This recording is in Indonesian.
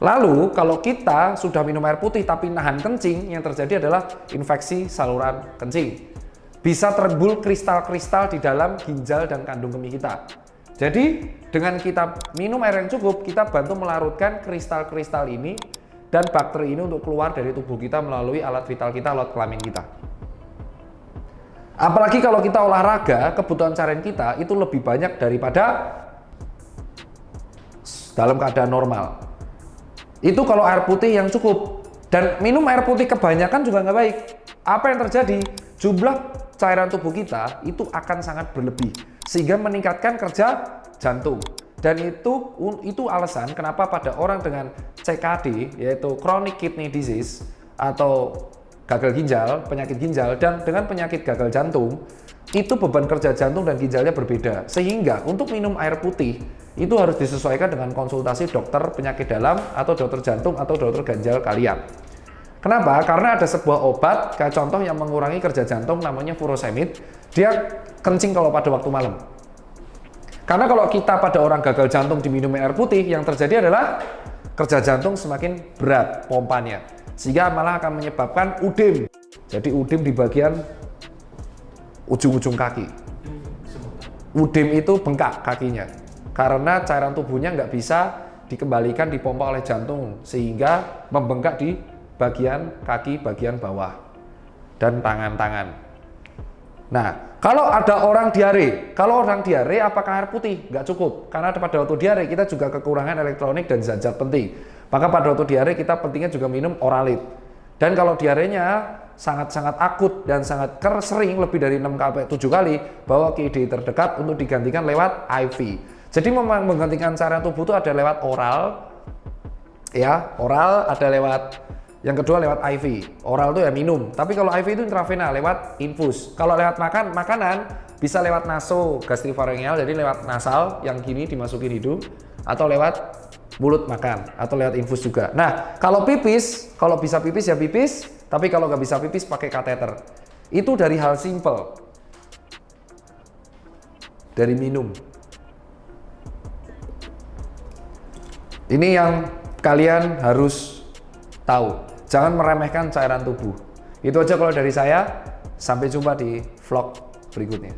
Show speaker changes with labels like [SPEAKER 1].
[SPEAKER 1] Lalu kalau kita sudah minum air putih tapi nahan kencing, yang terjadi adalah infeksi saluran kencing. Bisa tertimbul kristal-kristal di dalam ginjal dan kandung kemih kita. Jadi dengan kita minum air yang cukup, kita bantu melarutkan kristal-kristal ini dan bakteri ini untuk keluar dari tubuh kita melalui alat vital kita, alat kelamin kita. Apalagi kalau kita olahraga, kebutuhan cairan kita itu lebih banyak daripada dalam keadaan normal. Itu kalau air putih yang cukup. Dan minum air putih kebanyakan juga nggak baik. Apa yang terjadi? Jumlah cairan tubuh kita itu akan sangat berlebih, sehingga meningkatkan kerja jantung. Dan itu alasan kenapa pada orang dengan CKD, yaitu chronic kidney disease atau gagal ginjal, penyakit ginjal, dan dengan penyakit gagal jantung, itu beban kerja jantung dan ginjalnya berbeda. Sehingga untuk minum air putih itu harus disesuaikan dengan konsultasi dokter penyakit dalam atau dokter jantung atau dokter ginjal kalian. Kenapa? Karena ada sebuah obat kayak contoh yang mengurangi kerja jantung namanya furosemid. Dia kencing kalau pada waktu malam. Karena kalau kita pada orang gagal jantung diminum air putih, yang terjadi adalah kerja jantung semakin berat pompanya, sehingga malah akan menyebabkan udem. Jadi udem di bagian ujung-ujung kaki. Udem itu bengkak kakinya, karena cairan tubuhnya nggak bisa dikembalikan dipompa oleh jantung, sehingga membengkak di bagian kaki bagian bawah dan tangan-tangan. Nah, kalau ada orang diare, apakah air putih? Nggak cukup, karena pada waktu diare kita juga kekurangan elektronik dan zat-zat penting. Maka pada waktu diare kita pentingnya juga minum Oralit. Dan kalau diarenya sangat-sangat akut dan sangat sering, lebih dari 6-7 kali, bawa ke IDI terdekat untuk digantikan lewat IV. Jadi memang menggantikan cairan tubuh itu ada lewat oral, ya, oral ada lewat. Yang kedua lewat IV, oral itu ya minum. Tapi kalau IV itu intravena, lewat infus. Kalau lewat makanan, bisa lewat nasogastrifaringeal, jadi lewat nasal yang gini dimasukin hidung, atau lewat mulut makan, atau lewat infus juga. Nah, kalau pipis, kalau bisa pipis ya pipis, tapi kalau nggak bisa pipis pakai kateter. Itu dari hal simple, dari minum. Ini yang kalian harus tahu. Jangan meremehkan cairan tubuh. Itu aja kalau dari saya. Sampai jumpa di vlog berikutnya.